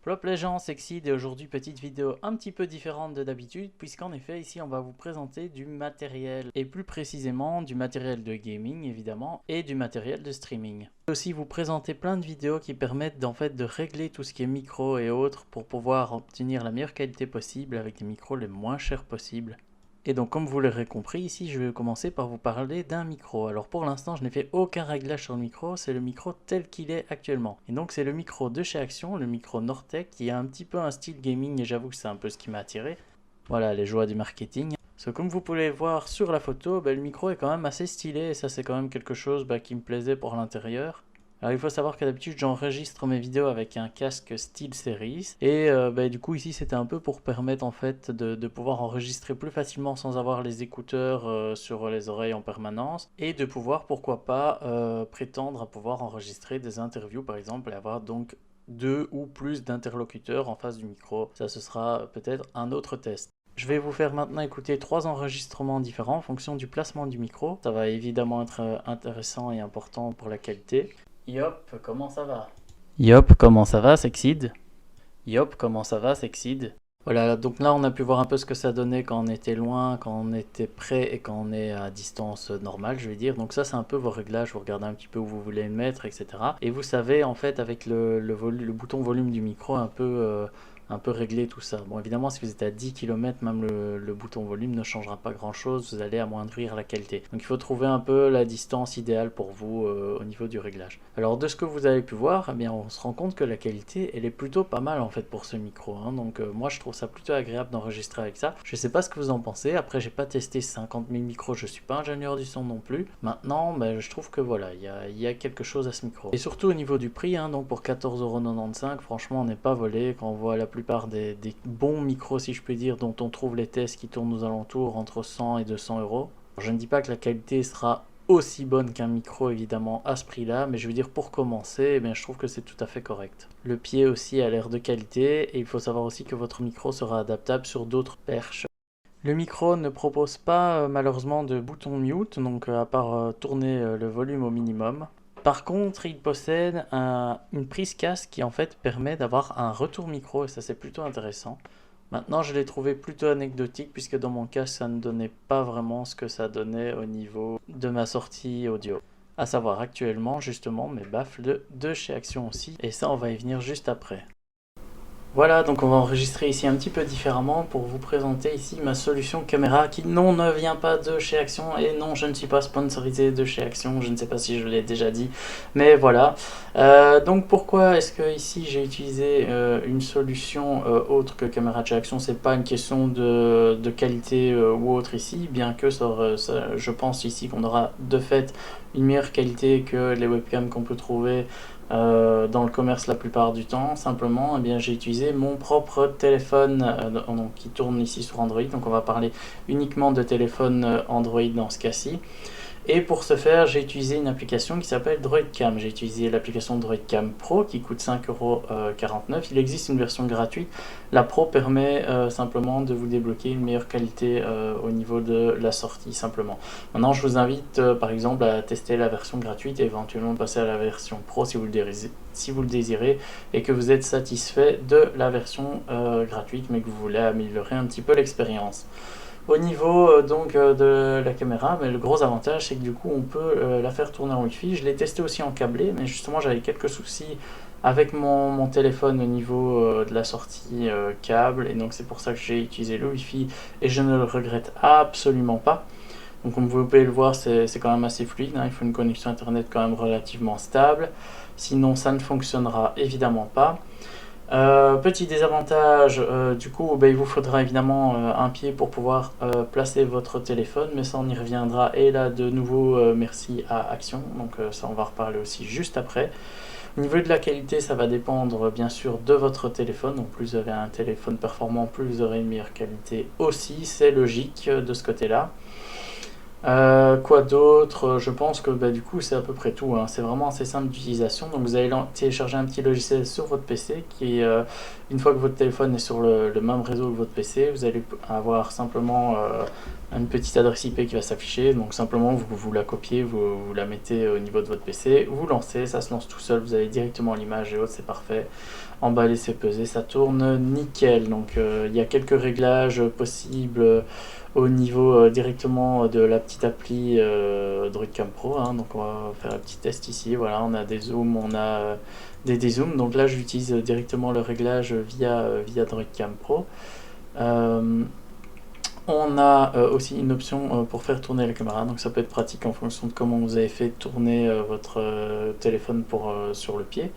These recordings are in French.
Plop les gens, c'est Xid et aujourd'hui petite vidéo un petit peu différente de d'habitude puisqu'en effet ici on va vous présenter du matériel et plus précisément du matériel de gaming évidemment et du matériel de streaming. Je vais aussi vous présenter plein de vidéos qui permettent en fait de régler tout ce qui est micro et autres pour pouvoir obtenir la meilleure qualité possible avec les micros les moins chers possibles. Et donc comme vous l'aurez compris, ici je vais commencer par vous parler d'un micro. Alors pour l'instant je n'ai fait aucun réglage sur le micro, c'est le micro tel qu'il est actuellement. Et donc c'est le micro de chez Action, le micro Nortec, qui a un petit peu un style gaming et j'avoue que c'est un peu ce qui m'a attiré. Voilà les joies du marketing. Parce que comme vous pouvez le voir sur la photo, le micro est quand même assez stylé et ça c'est quand même quelque chose qui me plaisait pour l'intérieur. Alors il faut savoir que d'habitude j'enregistre mes vidéos avec un casque SteelSeries et du coup ici c'était un peu pour permettre en fait de pouvoir enregistrer plus facilement sans avoir les écouteurs sur les oreilles en permanence et de pouvoir pourquoi pas prétendre à pouvoir enregistrer des interviews par exemple et avoir donc deux ou plus d'interlocuteurs en face du micro. Ça ce sera peut-être un autre test. Je vais vous faire maintenant écouter trois enregistrements différents en fonction du placement du micro. Ça va évidemment être intéressant et important pour la qualité. Yop, comment ça va? Yop, comment ça va, Sexid? Yop, comment ça va, Sexid? Voilà, donc là on a pu voir un peu ce que ça donnait quand on était loin, quand on était près et quand on est à distance normale, je vais dire. Donc ça c'est un peu vos réglages, vous regardez un petit peu où vous voulez le mettre, etc. Et vous savez en fait avec le bouton volume du micro un peu régler tout ça. Bon évidemment si vous êtes à 10 km, même le bouton volume ne changera pas grand chose, vous allez amoindrir la qualité. Donc il faut trouver un peu la distance idéale pour vous au niveau du réglage. Alors de ce que vous avez pu voir, eh bien, on se rend compte que la qualité elle est plutôt pas mal en fait pour ce micro. Donc moi je trouve ça plutôt agréable d'enregistrer avec ça. Je sais pas ce que vous en pensez, après j'ai pas testé 50 000 micros, je suis pas ingénieur du son non plus. Maintenant je trouve que voilà, il y a quelque chose à ce micro. Et surtout au niveau du prix, donc pour 14,95€, franchement on n'est pas volé quand on voit la plupart des bons micros si je puis dire dont on trouve les tests qui tournent aux alentours entre 100 et 200€. Je ne dis pas que la qualité sera aussi bonne qu'un micro évidemment à ce prix là, mais je veux dire pour commencer je trouve que c'est tout à fait correct. Le pied aussi a l'air de qualité et il faut savoir aussi que votre micro sera adaptable sur d'autres perches. Le micro ne propose pas malheureusement de bouton mute, donc à part tourner le volume au minimum. Par contre, il possède une prise casque qui en fait permet d'avoir un retour micro et ça c'est plutôt intéressant. Maintenant, je l'ai trouvé plutôt anecdotique puisque dans mon cas, ça ne donnait pas vraiment ce que ça donnait au niveau de ma sortie audio. À savoir actuellement, justement, mes baffles de chez Action aussi. Et ça, on va y venir juste après. Voilà, donc on va enregistrer ici un petit peu différemment pour vous présenter ici ma solution caméra qui non ne vient pas de chez Action et non je ne suis pas sponsorisé de chez Action, je ne sais pas si je l'ai déjà dit, mais voilà. Donc pourquoi est-ce que ici j'ai utilisé une solution autre que caméra de chez Action? C'est pas une question de qualité ou autre ici, bien que je pense ici qu'on aura de fait une meilleure qualité que les webcams qu'on peut trouver dans le commerce la plupart du temps. Simplement j'ai utilisé mon propre téléphone qui tourne ici sur Android, donc on va parler uniquement de téléphone Android dans ce cas-ci. Et pour ce faire, j'ai utilisé une application qui s'appelle DroidCam. J'ai utilisé l'application DroidCam Pro qui coûte 5,49€. Il existe une version gratuite. La Pro permet simplement de vous débloquer une meilleure qualité au niveau de la sortie simplement. Maintenant, je vous invite par exemple à tester la version gratuite et éventuellement passer à la version Pro si vous le désirez et que vous êtes satisfait de la version gratuite mais que vous voulez améliorer un petit peu l'expérience. Au niveau de la caméra, le gros avantage c'est que du coup on peut la faire tourner en Wi-Fi. Je l'ai testé aussi en câblé, mais justement j'avais quelques soucis avec mon téléphone au niveau de la sortie câble, et donc c'est pour ça que j'ai utilisé le Wi-Fi et je ne le regrette absolument pas. Donc comme vous pouvez le voir, c'est quand même assez fluide, il faut une connexion internet quand même relativement stable, sinon ça ne fonctionnera évidemment pas. Petit désavantage, du coup il vous faudra évidemment un pied pour pouvoir placer votre téléphone, mais ça on y reviendra. Et là de nouveau merci à Action, donc ça on va reparler aussi juste après. Au niveau de la qualité, ça va dépendre bien sûr de votre téléphone, donc plus vous avez un téléphone performant, plus vous aurez une meilleure qualité aussi, c'est logique de ce côté là. Quoi d'autre? Je pense que du coup c'est à peu près tout, c'est vraiment assez simple d'utilisation. Donc vous allez télécharger un petit logiciel sur votre PC qui une fois que votre téléphone est sur le même réseau que votre PC, vous allez avoir simplement une petite adresse IP qui va s'afficher. Donc simplement vous la copiez, vous la mettez au niveau de votre PC, vous lancez, ça se lance tout seul, vous avez directement l'image et autres, c'est parfait. emballer, c'est peser, ça tourne nickel. Donc il y a quelques réglages possibles au niveau directement de la petite appli Droidcam Pro, hein. Donc on va faire un petit test ici. Voilà, on a des zooms, on a des dézooms. Donc là j'utilise directement le réglage via Droidcam Pro. On a aussi une option pour faire tourner la caméra, donc ça peut être pratique en fonction de comment vous avez fait tourner votre téléphone sur le pied.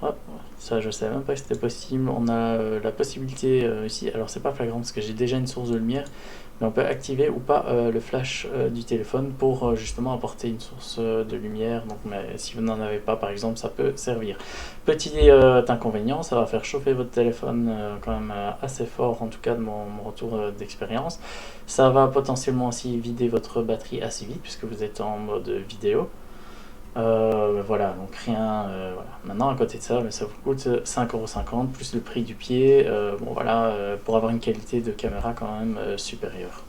Hop, ça je savais même pas que c'était possible. On a la possibilité ici, alors c'est pas flagrant parce que j'ai déjà une source de lumière, mais on peut activer ou pas le flash du téléphone pour justement apporter une source de lumière. Donc mais si vous n'en avez pas par exemple, ça peut servir. Petit inconvénient, ça va faire chauffer votre téléphone quand même assez fort, en tout cas de mon retour d'expérience. Ça va potentiellement aussi vider votre batterie assez vite puisque vous êtes en mode vidéo. Voilà, donc rien. Voilà. Maintenant, à côté de ça, ça vous coûte 5,50 € plus le prix du pied. Bon, voilà, pour avoir une qualité de caméra quand même supérieure.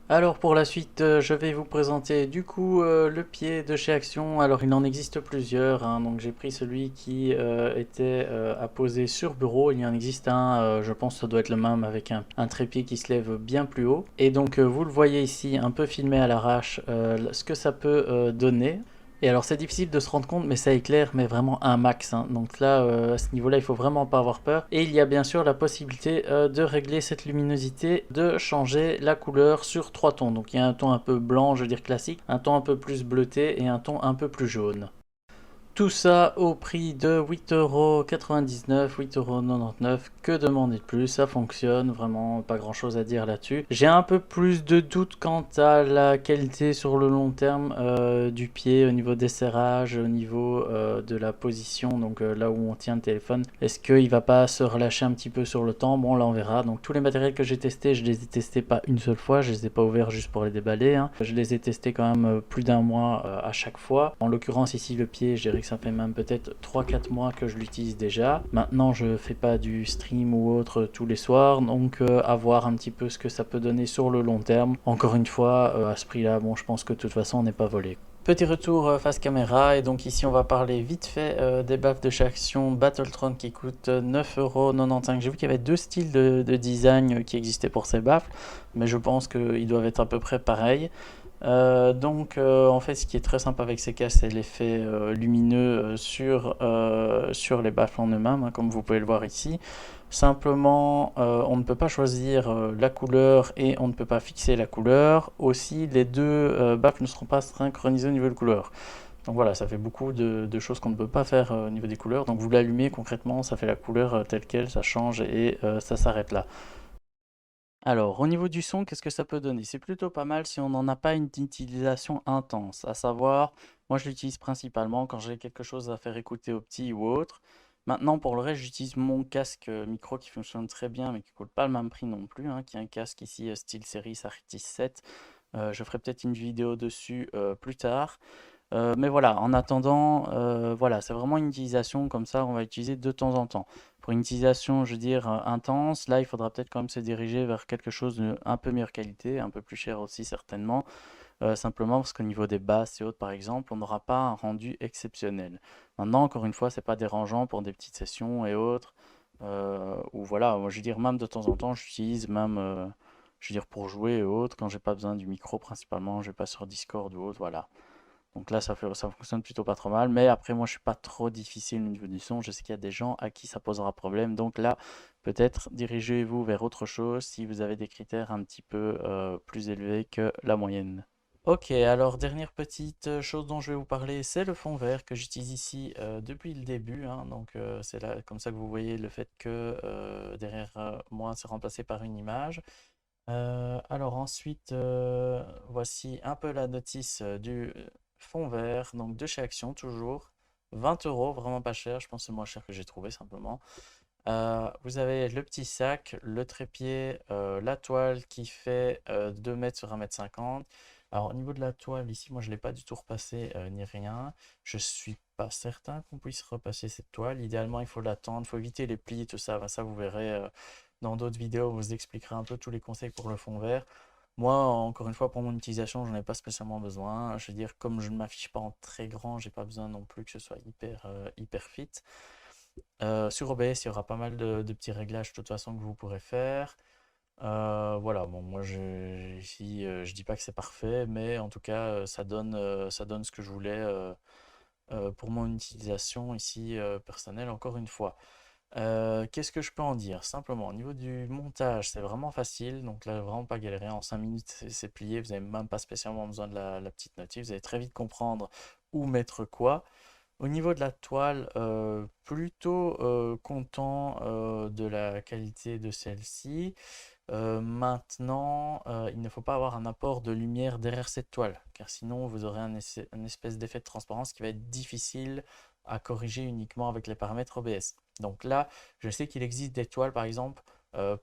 Alors pour la suite, je vais vous présenter du coup le pied de chez Action. Alors il en existe plusieurs, hein. Donc j'ai pris celui qui était à poser sur bureau. Il y en existe un, je pense que ça doit être le même avec un trépied qui se lève bien plus haut. Et donc vous le voyez ici, un peu filmé à l'arrache, ce que ça peut donner. Et alors c'est difficile de se rendre compte, mais ça éclaire, mais vraiment un max, hein. Donc là, à ce niveau-là, il faut vraiment pas avoir peur. Et il y a bien sûr la possibilité de régler cette luminosité, de changer la couleur sur 3 tons. Donc il y a un ton un peu blanc, je veux dire classique, un ton un peu plus bleuté et un ton un peu plus jaune. Tout ça au prix de 8,99 €, 8,99 €. Que demander de plus? Ça fonctionne, vraiment pas grand chose à dire là-dessus. J'ai un peu plus de doutes quant à la qualité sur le long terme du pied, au niveau des serrages, au niveau de la position, donc là où on tient le téléphone. Est-ce qu'il va pas se relâcher un petit peu sur le temps? Bon, là on verra. Donc tous les matériels que j'ai testés, je les ai testés pas une seule fois, je les ai pas ouverts juste pour les déballer, hein. Je les ai testés quand même plus d'un mois à chaque fois. En l'occurrence ici le pied, je dirais que ça fait même peut-être 3-4 mois que je l'utilise déjà. Maintenant je fais pas du stream ou autre tous les soirs, donc à voir un petit peu ce que ça peut donner sur le long terme. Encore une fois, à ce prix là, bon je pense que de toute façon on n'est pas volé. Petit retour face caméra, et donc ici on va parler vite fait des baffes de chez Action Battletron qui coûtent 9,95 €. J'ai vu qu'il y avait deux styles de design qui existaient pour ces baffes, mais je pense qu'ils doivent être à peu près pareils. En fait ce qui est très sympa avec ces casques, c'est l'effet lumineux sur les baffles en eux-mêmes, hein, comme vous pouvez le voir ici. Simplement on ne peut pas choisir la couleur et on ne peut pas fixer la couleur. Aussi les deux baffles ne seront pas synchronisés au niveau de couleur. Donc voilà, ça fait beaucoup de choses qu'on ne peut pas faire au niveau des couleurs. Donc vous l'allumez concrètement, ça fait la couleur telle quelle, ça change et ça s'arrête là. Alors, au niveau du son, qu'est-ce que ça peut donner? C'est plutôt pas mal si on n'en a pas une utilisation intense. À savoir, moi je l'utilise principalement quand j'ai quelque chose à faire écouter au petit ou autre. Maintenant, pour le reste, j'utilise mon casque micro qui fonctionne très bien, mais qui ne coûte pas le même prix non plus, hein, qui est un casque ici style série Arctis 7. Je ferai peut-être une vidéo dessus plus tard. Mais voilà, en attendant, voilà, c'est vraiment une utilisation comme ça, on va utiliser de temps en temps. Pour une utilisation, je veux dire, intense, là, il faudra peut-être quand même se diriger vers quelque chose de un peu meilleure qualité, un peu plus cher aussi certainement, simplement parce qu'au niveau des basses et autres, par exemple, on n'aura pas un rendu exceptionnel. Maintenant, encore une fois, c'est pas dérangeant pour des petites sessions et autres, ou voilà, moi, je veux dire, même de temps en temps, j'utilise même, je veux dire, pour jouer et autres, quand j'ai pas besoin du micro principalement, je vais pas sur Discord ou autre, voilà. Donc là, ça fonctionne plutôt pas trop mal. Mais après, moi, je suis pas trop difficile au niveau du son. Je sais qu'il y a des gens à qui ça posera problème. Donc là, peut-être dirigez-vous vers autre chose si vous avez des critères un petit peu plus élevés que la moyenne. Ok, alors dernière petite chose dont je vais vous parler, c'est le fond vert que j'utilise ici depuis le début, hein. Donc c'est là, comme ça que vous voyez le fait que derrière moi, c'est remplacé par une image. Alors ensuite, voici un peu la notice du fond vert, donc de chez Action toujours. 20 €, vraiment pas cher, je pense que c'est le moins cher que j'ai trouvé simplement. Vous avez le petit sac, le trépied, la toile qui fait 2 mètres sur 1,50 m. Alors au niveau de la toile, ici, moi je ne l'ai pas du tout repassé ni rien. Je suis pas certain qu'on puisse repasser cette toile. Idéalement, il faut l'attendre, il faut éviter les plis, tout ça. Ben, ça, vous verrez dans d'autres vidéos, on vous expliquera un peu tous les conseils pour le fond vert. Moi, encore une fois, pour mon utilisation, j'en ai pas spécialement besoin. Je veux dire, comme je ne m'affiche pas en très grand, j'ai pas besoin non plus que ce soit hyper fit. Sur OBS, il y aura pas mal de petits réglages de toute façon que vous pourrez faire. Voilà, bon, moi ici, je dis pas que c'est parfait, mais en tout cas, ça donne ce que je voulais pour mon utilisation ici personnelle, encore une fois. Qu'est-ce que je peux en dire? Simplement, au niveau du montage, c'est vraiment facile, donc là, vraiment pas galérer. En 5 minutes, c'est plié, vous n'avez même pas spécialement besoin de la petite notice, vous allez très vite comprendre où mettre quoi. Au niveau de la toile, plutôt content de la qualité de celle-ci. Maintenant, il ne faut pas avoir un apport de lumière derrière cette toile, car sinon vous aurez un espèce d'effet de transparence qui va être difficile à corriger uniquement avec les paramètres OBS. Donc là, je sais qu'il existe des toiles, par exemple,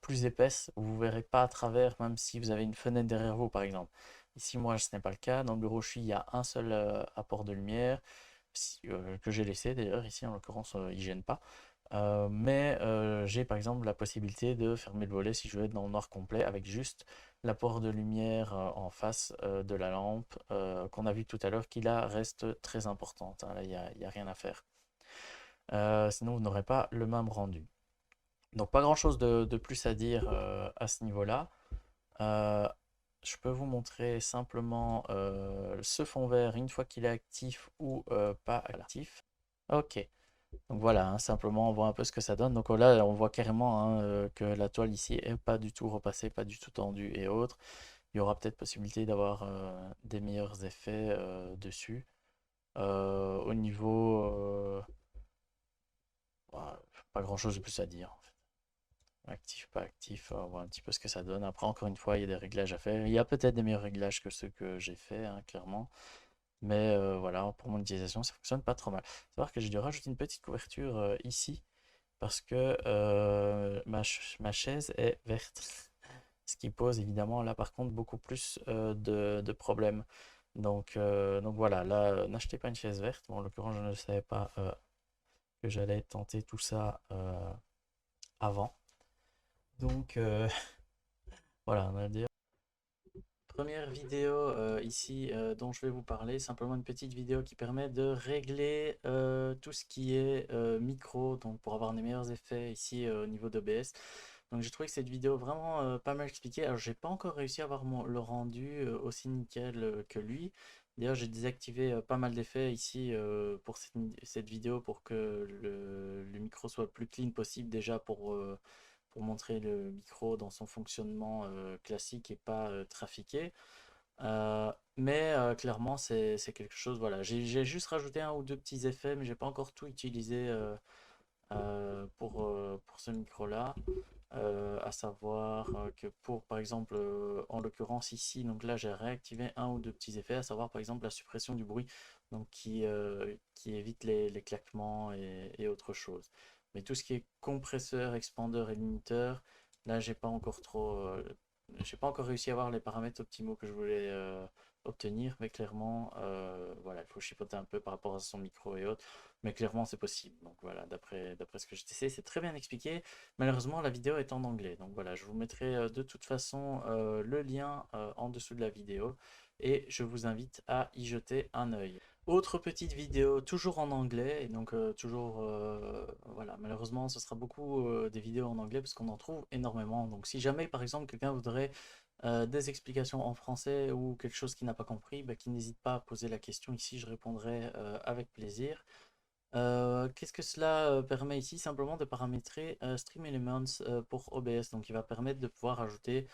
plus épaisses, où vous ne verrez pas à travers, même si vous avez une fenêtre derrière vous, par exemple. Ici, moi, ce n'est pas le cas. Dans le bureau où je suis, il y a un seul apport de lumière, que j'ai laissé d'ailleurs. Ici, en l'occurrence, il ne gêne pas. Mais j'ai par exemple la possibilité de fermer le volet si je veux être dans le noir complet avec juste l'apport de lumière en face de la lampe qu'on a vu tout à l'heure qui là reste très importante, hein. Là, il y a rien à faire. Sinon, vous n'aurez pas le même rendu. Donc, pas grand-chose de plus à dire à ce niveau-là. Euh, je peux vous montrer simplement ce fond vert une fois qu'il est actif ou pas actif. Ok. Donc voilà, hein, simplement on voit un peu ce que ça donne. Donc là, on voit carrément hein, que la toile ici est pas du tout repassée, pas du tout tendue et autres. Il y aura peut-être possibilité d'avoir des meilleurs effets dessus. Au niveau, voilà, pas grand-chose de plus à dire, en fait. Actif, pas actif, on voit un petit peu ce que ça donne. Après, encore une fois, il y a des réglages à faire. Il y a peut-être des meilleurs réglages que ceux que j'ai fait, hein, clairement. Mais voilà, pour mon utilisation, ça fonctionne pas trop mal. Faut savoir que j'ai dû rajouter une petite couverture ici parce que ma chaise est verte. Ce qui pose évidemment là par contre beaucoup plus de problèmes. Donc voilà, là, n'achetez pas une chaise verte. Bon, en l'occurrence, je ne savais pas que j'allais tenter tout ça avant. Donc voilà, on va dire. Première vidéo ici dont je vais vous parler, simplement une petite vidéo qui permet de régler tout ce qui est micro, donc pour avoir des meilleurs effets ici au niveau d'OBS. Donc j'ai trouvé que cette vidéo vraiment pas mal expliquée. Alors j'ai pas encore réussi à avoir le rendu aussi nickel que lui. D'ailleurs j'ai désactivé pas mal d'effets ici pour cette vidéo pour que le micro soit le plus clean possible déjà pour montrer le micro dans son fonctionnement classique et pas trafiqué. Mais clairement, c'est quelque chose, voilà. J'ai juste rajouté un ou deux petits effets, mais j'ai pas encore tout utilisé pour ce micro-là. À savoir que pour, par exemple, en l'occurrence ici, donc là, j'ai réactivé un ou deux petits effets, à savoir, par exemple, la suppression du bruit, donc qui évite les claquements et autre chose. Mais tout ce qui est compresseur, expandeur et limiteur, là, j'ai pas encore réussi à avoir les paramètres optimaux que je voulais obtenir, mais clairement, voilà, il faut chipoter un peu par rapport à son micro et autres, mais clairement, c'est possible. Donc voilà, d'après ce que j'ai testé, c'est très bien expliqué. Malheureusement, la vidéo est en anglais. Donc voilà, je vous mettrai de toute façon le lien en dessous de la vidéo et je vous invite à y jeter un œil. Autre petite vidéo, toujours en anglais, et donc toujours, voilà, malheureusement ce sera beaucoup des vidéos en anglais parce qu'on en trouve énormément. Donc si jamais par exemple quelqu'un voudrait des explications en français ou quelque chose qu'il n'a pas compris, bah, qu'il n'hésite pas à poser la question ici, je répondrai avec plaisir. Qu'est-ce que cela permet ici? Simplement de paramétrer Stream Elements pour OBS. Donc il va permettre de pouvoir ajouter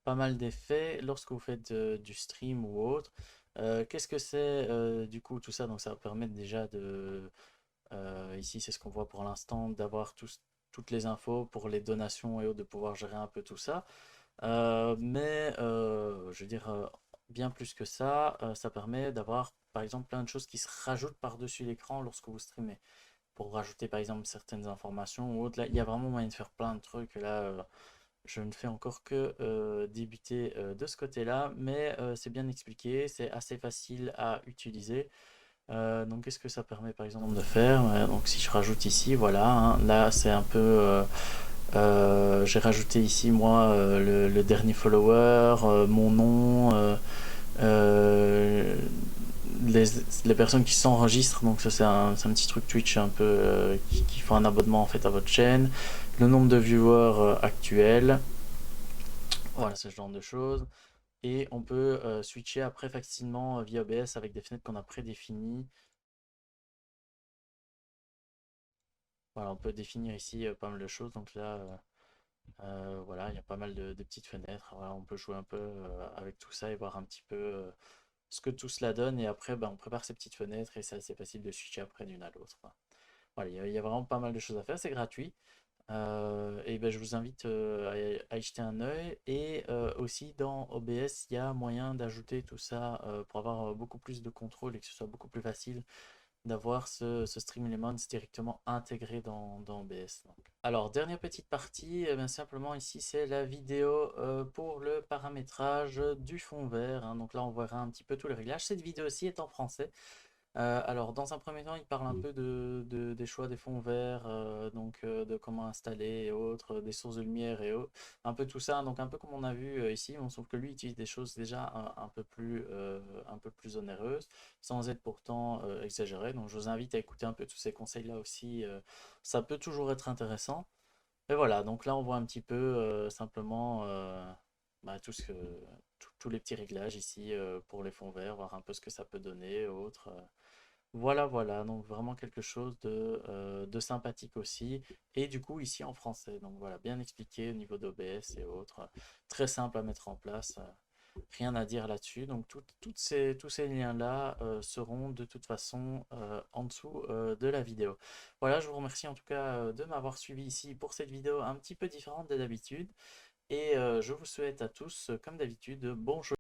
pas mal d'effets lorsque vous faites du stream ou autre. Qu'est-ce que c'est du coup tout ça? Donc ça va permettre déjà de... ici c'est ce qu'on voit pour l'instant, d'avoir toutes les infos pour les donations et autres, de pouvoir gérer un peu tout ça. Mais je veux dire, bien plus que ça permet d'avoir par exemple plein de choses qui se rajoutent par-dessus l'écran lorsque vous streamez. Pour rajouter par exemple certaines informations ou autres, là il y a vraiment moyen de faire plein de trucs. Là, je ne fais encore que débuter de ce côté-là, mais c'est bien expliqué, c'est assez facile à utiliser. Donc qu'est-ce que ça permet par exemple de faire? Donc si je rajoute ici, voilà, hein, là c'est un peu J'ai rajouté ici moi le dernier follower, mon nom, euh, les, les personnes qui s'enregistrent, donc ça c'est un petit truc Twitch un peu qui font un abonnement en fait à votre chaîne, le nombre de viewers actuels, voilà ce genre de choses. Et on peut switcher après facilement via OBS avec des fenêtres qu'on a prédéfinies. Voilà, on peut définir ici pas mal de choses. Donc là, voilà, il y a pas mal de petites fenêtres. Voilà, on peut jouer un peu avec tout ça et voir un petit peu ce que tout cela donne. Et après, ben, on prépare ces petites fenêtres et c'est assez facile de switcher après d'une à l'autre. Voilà, il y a vraiment pas mal de choses à faire. C'est gratuit. Et ben, je vous invite à y jeter un œil. Et aussi dans OBS, il y a moyen d'ajouter tout ça pour avoir beaucoup plus de contrôle et que ce soit beaucoup plus facile d'avoir ce Stream Elements directement intégré dans OBS. Donc. Alors, dernière petite partie, ben, simplement ici, c'est la vidéo pour le paramétrage du fond vert. Hein. Donc là, on verra un petit peu tous les réglages. Cette vidéo aussi est en français. Alors, dans un premier temps, il parle un peu des choix des fonds verts, donc de comment installer et autres, des sources de lumière et autres, un peu tout ça, donc un peu comme on a vu ici, on sauf que lui utilise des choses déjà un peu plus onéreuses, sans être pourtant exagéré. Donc, je vous invite à écouter un peu tous ces conseils-là aussi, ça peut toujours être intéressant. Et voilà, donc là, on voit un petit peu simplement bah, tous les petits réglages ici pour les fonds verts, voir un peu ce que ça peut donner, autres. Voilà, voilà, donc vraiment quelque chose de sympathique aussi. Et du coup, ici en français, donc voilà, bien expliqué au niveau d'OBS et autres. Très simple à mettre en place, rien à dire là-dessus. Donc tous ces liens-là seront de toute façon en dessous de la vidéo. Voilà, je vous remercie en tout cas de m'avoir suivi ici pour cette vidéo un petit peu différente de d'habitude. Et je vous souhaite à tous, comme d'habitude, bon jeu.